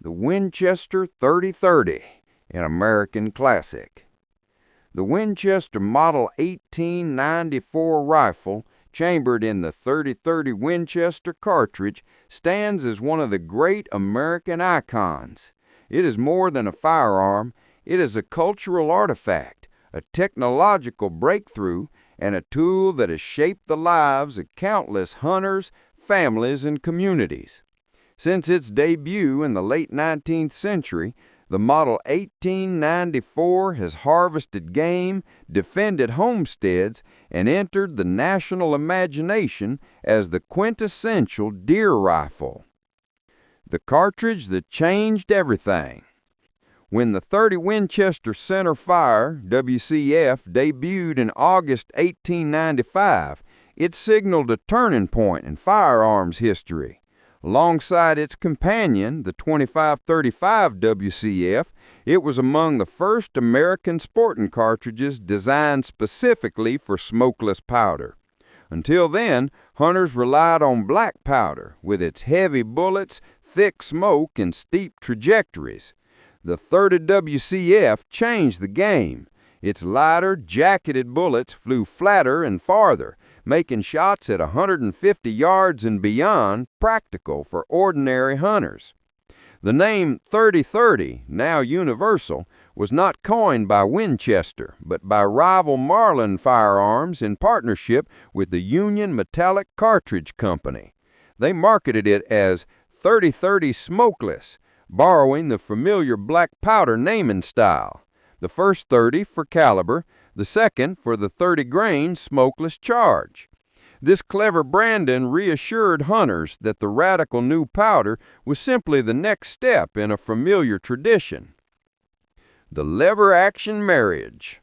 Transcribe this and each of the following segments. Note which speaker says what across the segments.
Speaker 1: the Winchester 30-30, an American classic. The Winchester Model 1894 rifle, chambered in the 30-30 Winchester cartridge, stands as one of the great American icons. It is more than a firearm. It is a cultural artifact, a technological breakthrough, and a tool that has shaped the lives of countless hunters, families, and communities. Since its debut in the late 19th century, the Model 1894 has harvested game, defended homesteads, and entered the national imagination as the quintessential deer rifle. The cartridge that changed everything. When the .30 Winchester Center Fire, WCF, debuted in August 1895, it signaled a turning point in firearms history. Alongside its companion, the .25-35 WCF, it was among the first American sporting cartridges designed specifically for smokeless powder. Until then, hunters relied on black powder, with its heavy bullets, thick smoke, and steep trajectories. The .30 WCF changed the game. Its lighter, jacketed bullets flew flatter and farther, making shots at 150 yards and beyond practical for ordinary hunters. The name 30-30, now universal, was not coined by Winchester, but by rival Marlin Firearms in partnership with the Union Metallic Cartridge Company. They marketed it as 30-30 Smokeless, borrowing the familiar black powder naming style. The first 30 for caliber, the second for the 30-grain smokeless charge. This clever branding reassured hunters that the radical new powder was simply the next step in a familiar tradition. The lever-action marriage.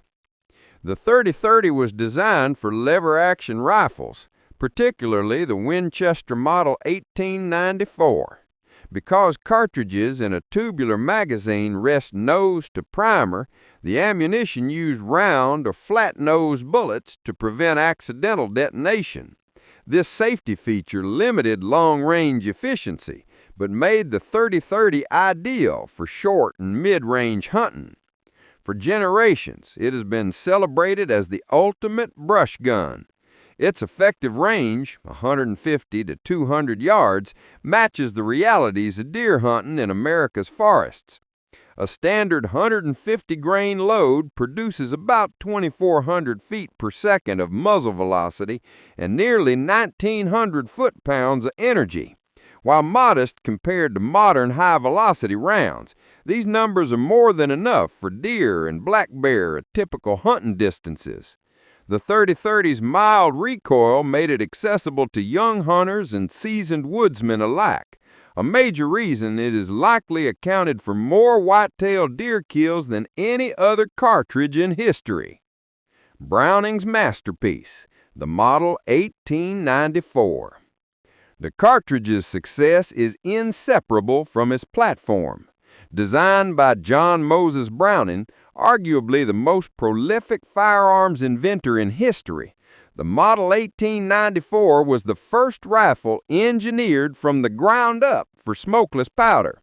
Speaker 1: The 30-30 was designed for lever-action rifles, particularly the Winchester Model 1894. Because cartridges in a tubular magazine rest nose to primer, the ammunition used round or flat-nosed bullets to prevent accidental detonation. This safety feature limited long-range efficiency, but made the 30-30 ideal for short and mid-range hunting. For generations, it has been celebrated as the ultimate brush gun. Its effective range, 150 to 200 yards, matches the realities of deer hunting in America's forests. A standard 150-grain load produces about 2,400 feet per second of muzzle velocity and nearly 1,900 foot-pounds of energy. While modest compared to modern high-velocity rounds, these numbers are more than enough for deer and black bear at typical hunting distances. The 30-30's mild recoil made it accessible to young hunters and seasoned woodsmen alike, a major reason it is likely accounted for more white-tailed deer kills than any other cartridge in history. Browning's masterpiece, the Model 1894. The cartridge's success is inseparable from its platform. Designed by John Moses Browning, arguably the most prolific firearms inventor in history, the Model 1894 was the first rifle engineered from the ground up for smokeless powder.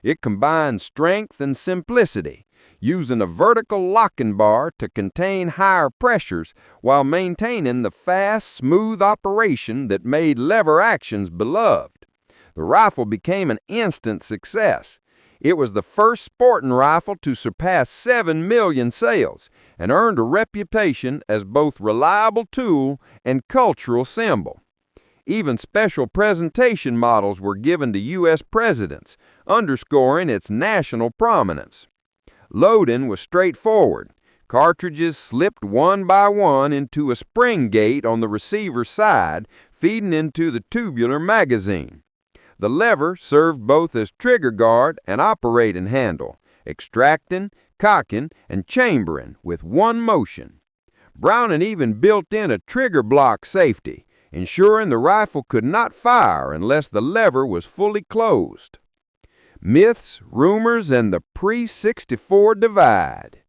Speaker 1: It combined strength and simplicity, using a vertical locking bar to contain higher pressures while maintaining the fast, smooth operation that made lever actions beloved. The rifle became an instant success. It was the first sporting rifle to surpass 7 million sales and earned a reputation as both reliable tool and cultural symbol. Even special presentation models were given to U.S. presidents, underscoring its national prominence. Loading was straightforward. Cartridges slipped one by one into a spring gate on the receiver's side, feeding into the tubular magazine. The lever served both as trigger guard and operating handle, extracting, cocking, and chambering with one motion. Browning even built in a trigger block safety, ensuring the rifle could not fire unless the lever was fully closed. Myths, rumors, and the pre-64 divide.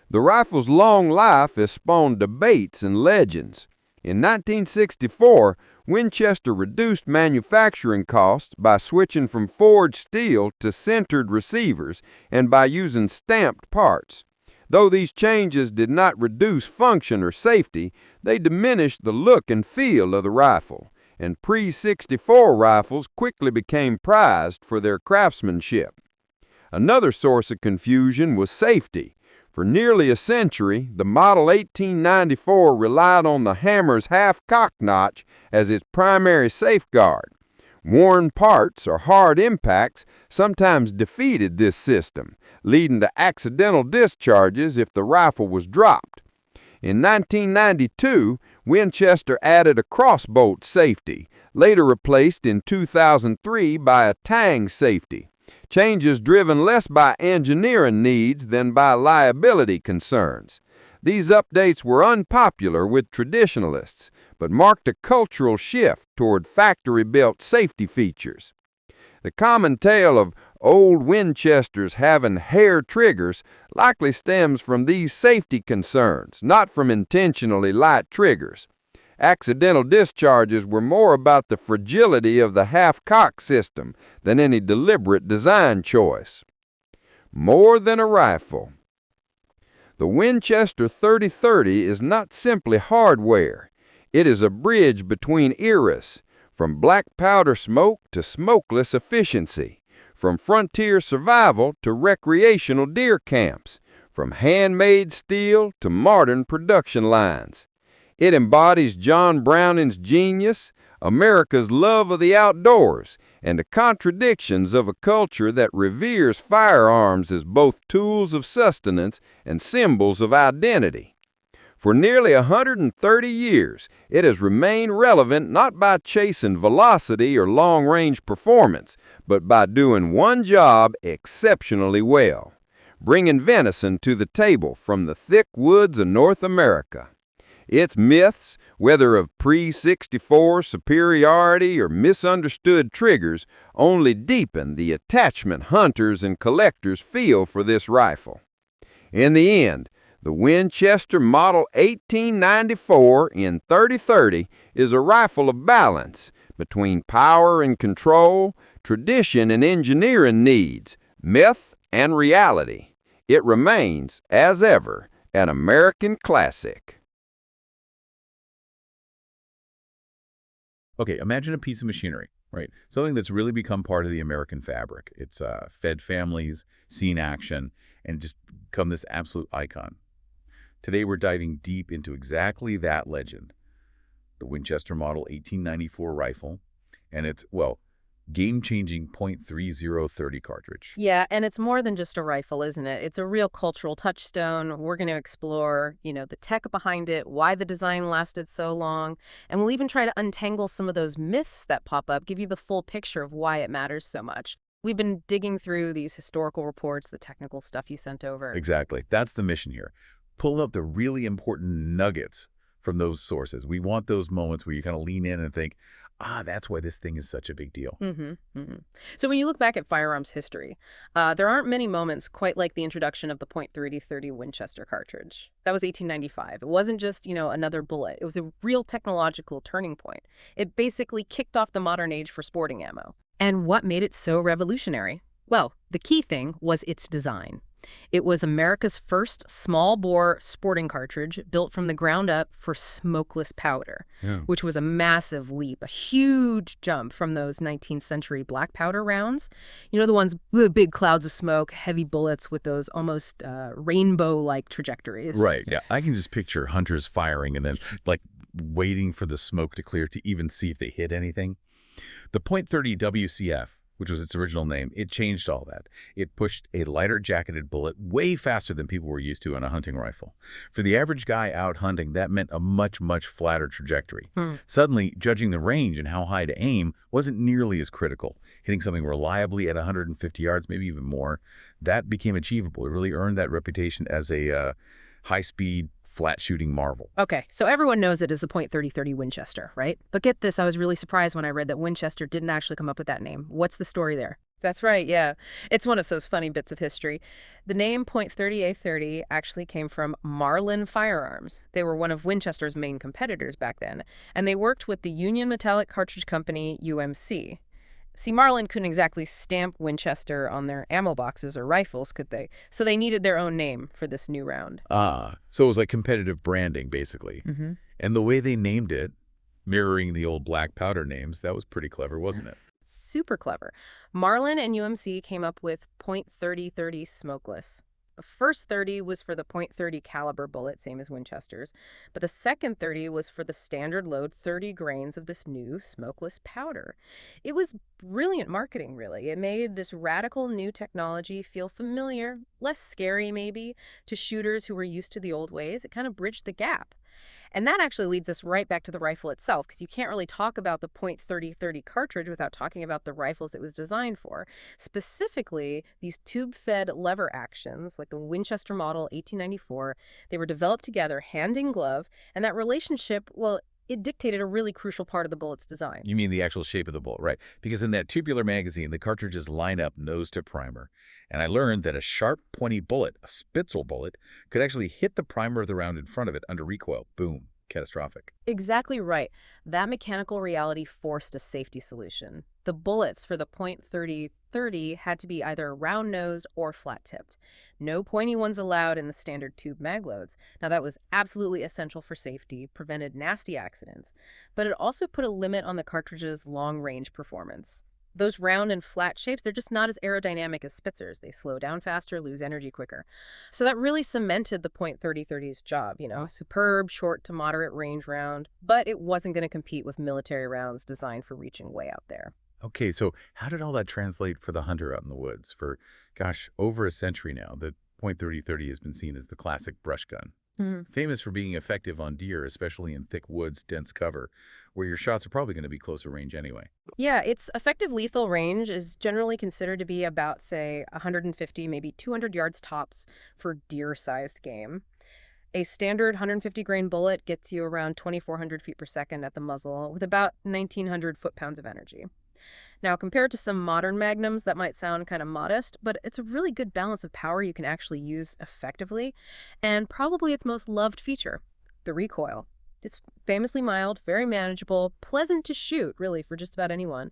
Speaker 1: The rifle's long life has spawned debates and legends. In 1964, Winchester reduced manufacturing costs by switching from forged steel to sintered receivers and by using stamped parts. Though these changes did not reduce function or safety, they diminished the look and feel of the rifle, and pre-64 rifles quickly became prized for their craftsmanship. Another source of confusion was safety. For nearly a century, the Model 1894 relied on the hammer's half-cock notch as its primary safeguard. Worn parts or hard impacts sometimes defeated this system, leading to accidental discharges if the rifle was dropped. In 1992, Winchester added a crossbolt safety, later replaced in 2003 by a tang safety. Changes driven less by engineering needs than by liability concerns. These updates were unpopular with traditionalists, but marked a cultural shift toward factory-built safety features. The common tale of old Winchesters having hair triggers likely stems from these safety concerns, not from intentionally light triggers. Accidental discharges were more about the fragility of the half-cock system than any deliberate design choice. More than a rifle. The Winchester 3030 is not simply hardware. It is a bridge between eras, from black powder smoke to smokeless efficiency, from frontier survival to recreational deer camps, from handmade steel to modern production lines. It embodies John Browning's genius, America's love of the outdoors, and the contradictions of a culture that reveres firearms as both tools of sustenance and symbols of identity. For nearly 130 years, it has remained relevant not by chasing velocity or long-range performance, but by doing one job exceptionally well: bringing venison to the table from the thick woods of North America. Its myths, whether of pre-64 superiority or misunderstood triggers, only deepen the attachment hunters and collectors feel for this rifle. In the end, the Winchester Model 1894 in 3030 is a rifle of balance between power and control, tradition and engineering needs, myth and reality. It remains, as ever, an American classic.
Speaker 2: Okay, imagine a piece of machinery, right? Something that's really become part of the American fabric. It's fed families, seen action, and just become this absolute icon. Today we're diving deep into exactly that legend, the Winchester Model 1894 rifle, and its, well, game-changing .3030 cartridge.
Speaker 3: Yeah, and it's more than just a rifle, isn't it? It's a real cultural touchstone. We're going to explore, the tech behind it, why the design lasted so long, and we'll even try to untangle some of those myths that pop up, give you the full picture of why it matters so much. We've been digging through these historical reports, the technical stuff you sent over.
Speaker 2: Exactly. That's the mission here. Pull out the really important nuggets from those sources. We want those moments where you kind of lean in and think, that's why this thing is such a big deal.
Speaker 3: So when you look back at firearms history, there aren't many moments quite like the introduction of the .3030 Winchester cartridge. That was 1895. It wasn't just, another bullet. It was a real technological turning point. It basically kicked off the modern age for sporting ammo. And what made it so revolutionary? Well, the key thing was its design. It was America's first small-bore sporting cartridge built from the ground up for smokeless powder, which was a massive leap, a huge jump from those 19th century black powder rounds. The ones with big clouds of smoke, heavy bullets with those almost rainbow-like trajectories.
Speaker 2: Right, yeah. I can just picture hunters firing and then, waiting for the smoke to clear to even see if they hit anything. The .30 WCF, which was its original name, it changed all that. It pushed a lighter jacketed bullet way faster than people were used to on a hunting rifle. For the average guy out hunting, that meant a much, much flatter trajectory. Suddenly, judging the range and how high to aim wasn't nearly as critical. Hitting something reliably at 150 yards, maybe even more, that became achievable. It really earned that reputation as a high-speed, flat-shooting marvel.
Speaker 3: Okay, so everyone knows it as the .3030 Winchester, right? But get this, I was really surprised when I read that Winchester didn't actually come up with that name. What's the story there? That's right, yeah. It's one of those funny bits of history. The name .30A30 actually came from Marlin Firearms. They were one of Winchester's main competitors back then, and they worked with the Union Metallic Cartridge Company, UMC. See, Marlin couldn't exactly stamp Winchester on their ammo boxes or rifles, could they? So they needed their own name for this new round.
Speaker 2: Ah, so it was like competitive branding, basically.
Speaker 3: Mm-hmm.
Speaker 2: And the way they named it, mirroring the old black powder names, that was pretty clever, wasn't it?
Speaker 3: Super clever. Marlin and UMC came up with .3030 smokeless. The first 30 was for the .30 caliber bullet, same as Winchester's, but the second 30 was for the standard load 30 grains of this new smokeless powder. It was brilliant marketing, really. It made this radical new technology feel familiar, less scary maybe, to shooters who were used to the old ways. It kind of bridged the gap. And that actually leads us right back to the rifle itself, because you can't really talk about the .3030 cartridge without talking about the rifles it was designed for. Specifically, these tube-fed lever actions, like the Winchester Model 1894, they were developed together hand in glove, and that relationship, well, it dictated a really crucial part of the bullet's design.
Speaker 2: You mean the actual shape of the bullet, right? Because in that tubular magazine, the cartridges line up nose to primer. And I learned that a sharp, pointy bullet, a Spitzel bullet, could actually hit the primer of the round in front of it under recoil. Boom. Catastrophic.
Speaker 3: Exactly right. That mechanical reality forced a safety solution. The bullets for the .3030 had to be either round-nosed or flat-tipped. No pointy ones allowed in the standard tube mag loads. Now, that was absolutely essential for safety, prevented nasty accidents, but it also put a limit on the cartridge's long-range performance. Those round and flat shapes, they're just not as aerodynamic as Spitzers. They slow down faster, lose energy quicker. So that really cemented the .3030's job, superb short to moderate range round, but it wasn't going to compete with military rounds designed for reaching way out there.
Speaker 2: Okay, so how did all that translate for the hunter out in the woods? For, gosh, over a century now, the .3030 has been seen as the classic brush gun. Famous for being effective on deer, especially in thick woods, dense cover, where your shots are probably going to be closer range anyway.
Speaker 3: Yeah, its effective lethal range is generally considered to be about, say, 150, maybe 200 yards tops for deer-sized game. A standard 150-grain bullet gets you around 2,400 feet per second at the muzzle, with about 1,900 foot-pounds of energy. Now, compared to some modern magnums, that might sound kind of modest, but it's a really good balance of power you can actually use effectively, and probably its most loved feature, the recoil. It's famously mild, very manageable, pleasant to shoot, really, for just about anyone.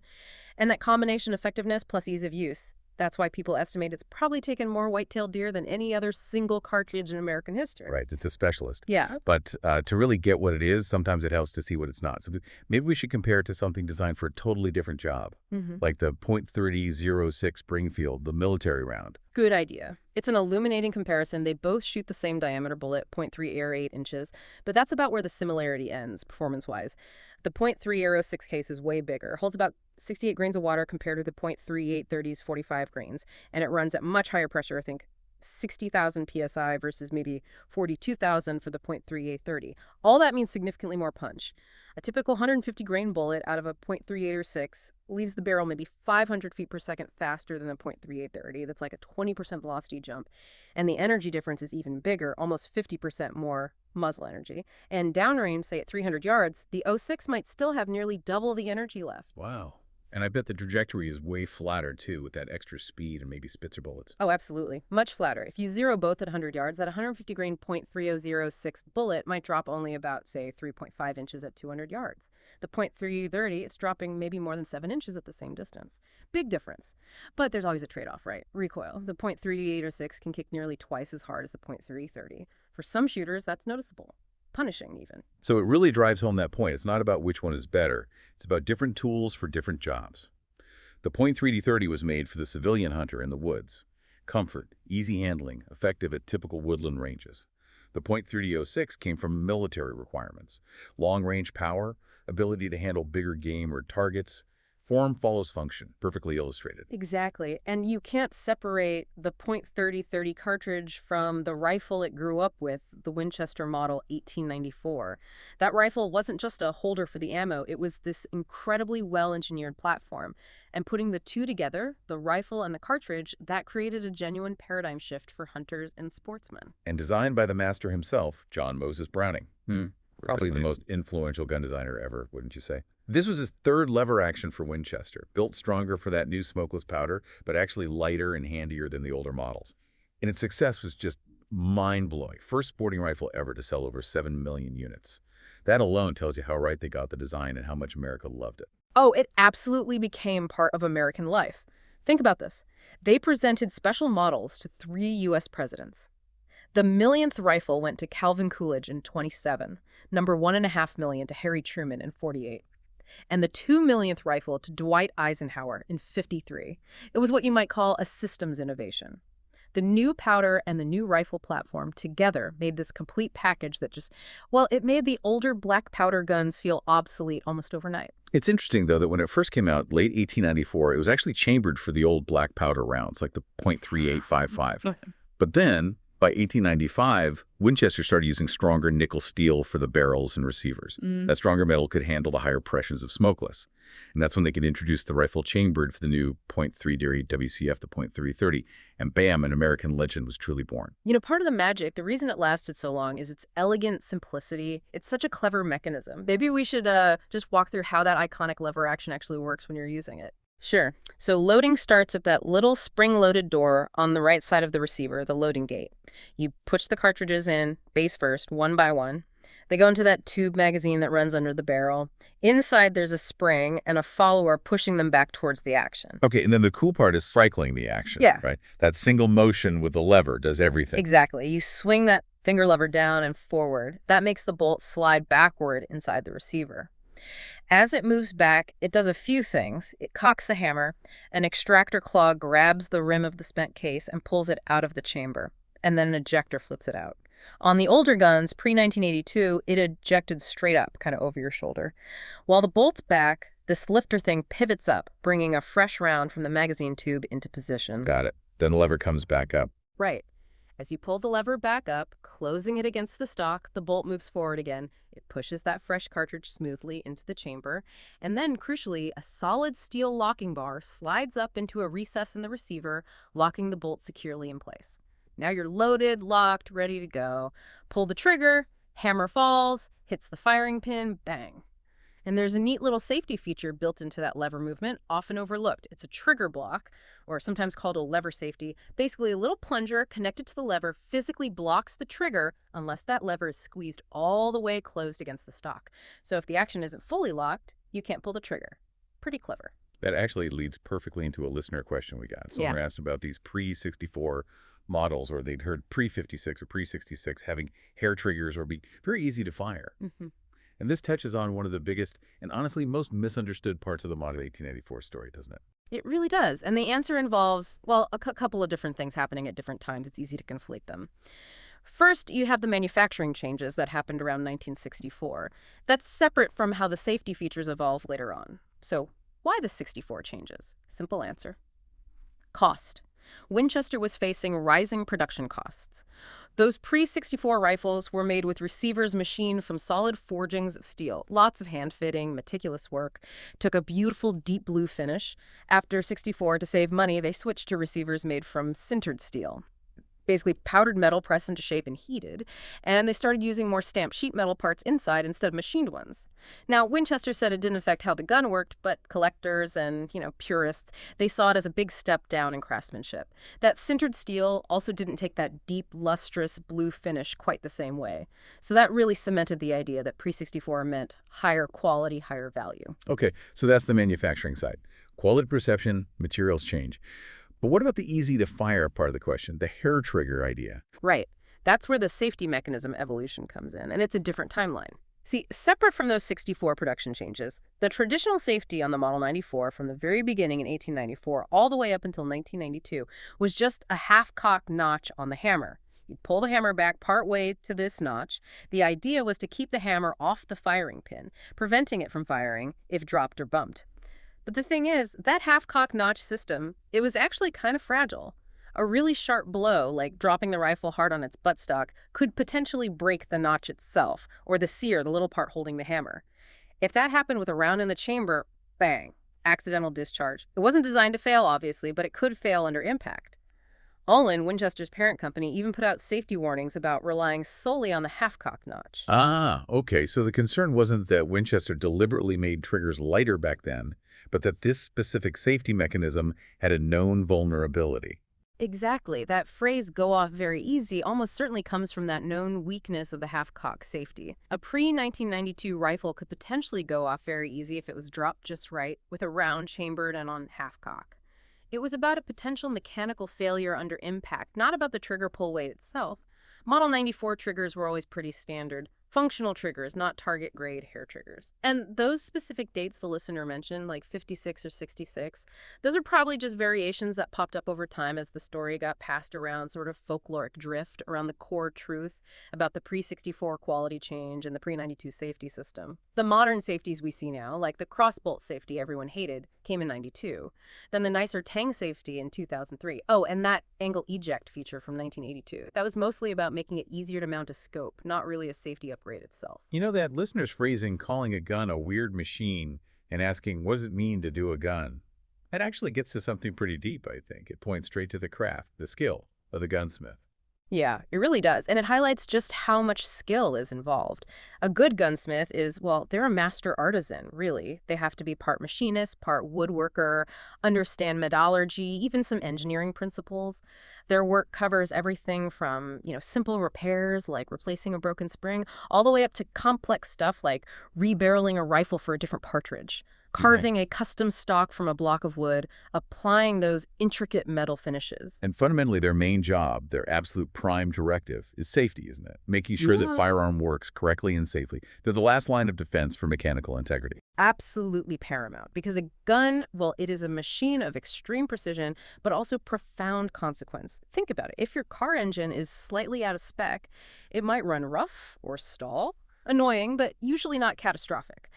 Speaker 3: And that combination effectiveness plus ease of use, that's why people estimate it's probably taken more white-tailed deer than any other single cartridge in American history.
Speaker 2: Right, it's a specialist.
Speaker 3: Yeah.
Speaker 2: But to really get what it is, sometimes it helps to see what it's not. So maybe we should compare it to something designed for a totally different job, like the .3006 Springfield, the military round.
Speaker 3: Good idea. It's an illuminating comparison. They both shoot the same diameter bullet, .3 or 8 inches, but that's about where the similarity ends, performance-wise. The .306 case is way bigger, holds about 68 grains of water compared to the .3830's 45 grains, and it runs at much higher pressure, I think 60,000 psi versus maybe 42,000 for the .3830. All that means significantly more punch. A typical 150-grain bullet out of a .386 leaves the barrel maybe 500 feet per second faster than a .3830. That's like a 20% velocity jump. And the energy difference is even bigger, almost 50% more muzzle energy. And downrange, say at 300 yards, the .06 might still have nearly double the energy left.
Speaker 2: Wow. And I bet the trajectory is way flatter, too, with that extra speed and maybe Spitzer bullets.
Speaker 3: Oh, absolutely. Much flatter. If you zero both at 100 yards, that 150-grain .3006 bullet might drop only about, say, 3.5 inches at 200 yards. The .330, it's dropping maybe more than 7 inches at the same distance. Big difference. But there's always a trade-off, right? Recoil. The .3806 can kick nearly twice as hard as the .330. For some shooters, that's noticeable. Punishing, even.
Speaker 2: So it really drives home that point. It's not about which one is better. It's about different tools for different jobs. The .3030 was made for the civilian hunter in the woods. Comfort, easy handling, effective at typical woodland ranges. The .3006 came from military requirements. Long-range power, ability to handle bigger game or targets. Form follows function, perfectly illustrated.
Speaker 3: Exactly. And you can't separate the .3030 cartridge from the rifle it grew up with, the Winchester Model 1894. That rifle wasn't just a holder for the ammo, it was this incredibly well-engineered platform. And putting the two together, the rifle and the cartridge, that created a genuine paradigm shift for hunters and sportsmen.
Speaker 2: And designed by the master himself, John Moses Browning. Probably the most influential gun designer ever, wouldn't you say? This was his third lever action for Winchester, built stronger for that new smokeless powder, but actually lighter and handier than the older models. And its success was just mind-blowing. First sporting rifle ever to sell over 7 million units. That alone tells you how right they got the design and how much America loved it.
Speaker 3: Oh, it absolutely became part of American life. Think about this. They presented special models to 3 U.S. presidents. The millionth rifle went to Calvin Coolidge in 27, number 1.5 million to Harry Truman in 48, and the 2 millionth rifle to Dwight Eisenhower in 53. It was what you might call a systems innovation. The new powder and the new rifle platform together made this complete package that it made the older black powder guns feel obsolete almost overnight.
Speaker 2: It's interesting, though, that when it first came out, late 1894, it was actually chambered for the old black powder rounds, like the .3855. But then, by 1895, Winchester started using stronger nickel steel for the barrels and receivers. That stronger metal could handle the higher pressures of smokeless. And that's when they could introduce the rifle chambered for the new .3 WCF, the .3030. And bam, an American legend was truly born.
Speaker 3: You know, part of the magic, the reason it lasted so long is its elegant simplicity. It's such a clever mechanism. Maybe we should just walk through how that iconic lever action actually works when you're using it. Sure. So loading starts at that little spring-loaded door on the right side of the receiver, the loading gate. You push the cartridges in, base first, one by one. They go into that tube magazine that runs under the barrel. Inside, there's a spring and a follower pushing them back towards the action.
Speaker 2: Okay, and then the cool part is cycling the action, right? That single motion with the lever does everything.
Speaker 3: Exactly. You swing that finger lever down and forward. That makes the bolt slide backward inside the receiver. As it moves back, it does a few things. It cocks the hammer. An extractor claw grabs the rim of the spent case and pulls it out of the chamber. And then an ejector flips it out. On the older guns, pre-1982, it ejected straight up, kind of over your shoulder. While the bolt's back, this lifter thing pivots up, bringing a fresh round from the magazine tube into position.
Speaker 2: Got it. Then the lever comes back up.
Speaker 3: Right. As you pull the lever back up, closing it against the stock, the bolt moves forward again. It pushes that fresh cartridge smoothly into the chamber. And then, crucially, a solid steel locking bar slides up into a recess in the receiver, locking the bolt securely in place. Now you're loaded, locked, ready to go. Pull the trigger, hammer falls, hits the firing pin, bang. And there's a neat little safety feature built into that lever movement, often overlooked. It's a trigger block, or sometimes called a lever safety. Basically, a little plunger connected to the lever physically blocks the trigger unless that lever is squeezed all the way closed against the stock. So if the action isn't fully locked, you can't pull the trigger. Pretty clever.
Speaker 2: That actually leads perfectly into a listener question we got. Someone asked about these pre-64 models, or they'd heard pre-56 or pre-66 having hair triggers or be very easy to fire. And this touches on one of the biggest and honestly most misunderstood parts of the Model 1884 story, doesn't it?
Speaker 3: It really does. And the answer involves, well, a couple of different things happening at different times. It's easy to conflate them. First, you have the manufacturing changes that happened around 1964. That's separate from how the safety features evolve later on. So why the 64 changes? Simple answer. Cost. Winchester was facing rising production costs. Those pre-64 rifles were made with receivers machined from solid forgings of steel. Lots of hand-fitting, meticulous work. Took a beautiful deep blue finish. After 64, to save money, they switched to receivers made from sintered steel. Basically powdered metal pressed into shape and heated, and they started using more stamped sheet metal parts inside instead of machined ones. Now, Winchester said it didn't affect how the gun worked, but collectors and, purists, they saw it as a big step down in craftsmanship. That sintered steel also didn't take that deep, lustrous blue finish quite the same way. So that really cemented the idea that pre-64 meant higher quality, higher value.
Speaker 2: Okay, so that's the manufacturing side. Quality perception, materials change. But what about the easy-to-fire part of the question, the hair trigger idea?
Speaker 3: Right. That's where the safety mechanism evolution comes in, and it's a different timeline. See, separate from those 64 production changes, the traditional safety on the Model 94 from the very beginning in 1894 all the way up until 1992 was just a half-cocked notch on the hammer. You'd pull the hammer back partway to this notch. The idea was to keep the hammer off the firing pin, preventing it from firing if dropped or bumped. But the thing is, that half-cock notch system, it was actually kind of fragile. A really sharp blow, like dropping the rifle hard on its buttstock, could potentially break the notch itself, or the sear, the little part holding the hammer. If that happened with a round in the chamber, bang, accidental discharge. It wasn't designed to fail, obviously, but it could fail under impact. All in, Winchester's parent company even put out safety warnings about relying solely on the half-cock notch.
Speaker 2: Ah, okay. So the concern wasn't that Winchester deliberately made triggers lighter back then, but that this specific safety mechanism had a known vulnerability.
Speaker 3: Exactly. That phrase, go off very easy, almost certainly comes from that known weakness of the half-cock safety. A pre-1992 rifle could potentially go off very easy if it was dropped just right, with a round chambered and on half-cock. It was about a potential mechanical failure under impact, not about the trigger pull weight itself. Model 94 triggers were always pretty standard. Functional triggers, not target-grade hair triggers. And those specific dates the listener mentioned, like 56 or 66, those are probably just variations that popped up over time as the story got passed around, sort of folkloric drift around the core truth about the pre-64 quality change and the pre-92 safety system. The modern safeties we see now, like the crossbolt safety everyone hated, came in 92. Then the nicer Tang safety in 2003. Oh, and that angle eject feature from 1982. That was mostly about making it easier to mount a scope, not really a safety upgrade itself.
Speaker 2: You know, that listener's phrasing, calling a gun a weird machine and asking, what does it mean to do a gun? That actually gets to something pretty deep, I think. It points straight to the craft, the skill of the gunsmith.
Speaker 3: Yeah, it really does. And it highlights just how much skill is involved. A good gunsmith is, well, they're a master artisan, really. They have to be part machinist, part woodworker, understand metallurgy, even some engineering principles. Their work covers everything from, simple repairs like replacing a broken spring, all the way up to complex stuff like rebarreling a rifle for a different partridge, carving a custom stock from a block of wood, applying those intricate metal finishes.
Speaker 2: And fundamentally, their main job, their absolute prime directive, is safety, isn't it? Making sure that firearm works correctly and safely. They're the last line of defense for mechanical integrity.
Speaker 3: Absolutely paramount, because a gun, well, it is a machine of extreme precision, but also profound consequence. Think about it. If your car engine is slightly out of spec, it might run rough or stall. Annoying, but usually not catastrophic.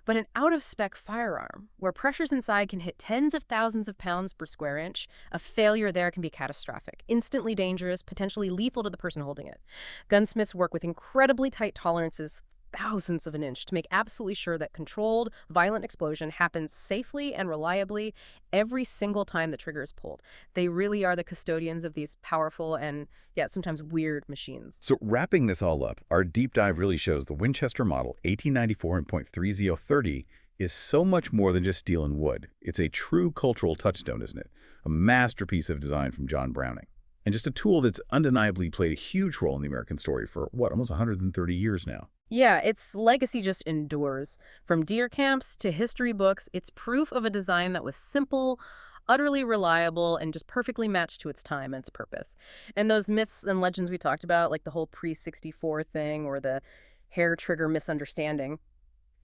Speaker 3: But an out-of-spec firearm, where pressures inside can hit tens of thousands of pounds per square inch, a failure there can be catastrophic, instantly dangerous, potentially lethal to the person holding it. Gunsmiths work with incredibly tight tolerances, thousandths of an inch, to make absolutely sure that controlled, violent explosion happens safely and reliably every single time the trigger is pulled. They really are the custodians of these powerful and, sometimes weird machines.
Speaker 2: So wrapping this all up, our deep dive really shows the Winchester model 1894 and .3030 is so much more than just steel and wood. It's a true cultural touchstone, isn't it? A masterpiece of design from John Browning. And just a tool that's undeniably played a huge role in the American story for, almost 130 years now.
Speaker 3: Yeah, its legacy just endures. From deer camps to history books, it's proof of a design that was simple, utterly reliable, and just perfectly matched to its time and its purpose. And those myths and legends we talked about, like the whole pre-64 thing or the hair trigger misunderstanding,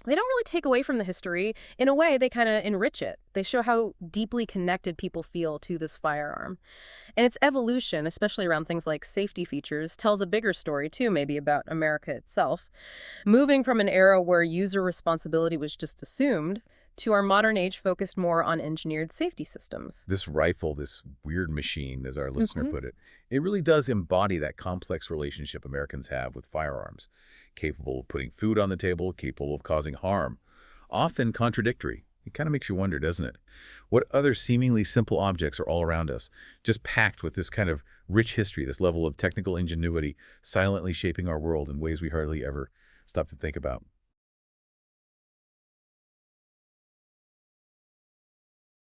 Speaker 3: they don't really take away from the history. In a way, they kind of enrich it. They show how deeply connected people feel to this firearm. And its evolution, especially around things like safety features, tells a bigger story, too, maybe about America itself. Moving from an era where user responsibility was just assumed to our modern age focused more on engineered safety systems.
Speaker 2: This rifle, this weird machine, as our listener put it, it really does embody that complex relationship Americans have with firearms. Capable of putting food on the table, capable of causing harm. Often contradictory. It kind of makes you wonder, doesn't it? What other seemingly simple objects are all around us, just packed with this kind of rich history, this level of technical ingenuity, silently shaping our world in ways we hardly ever stop to think about?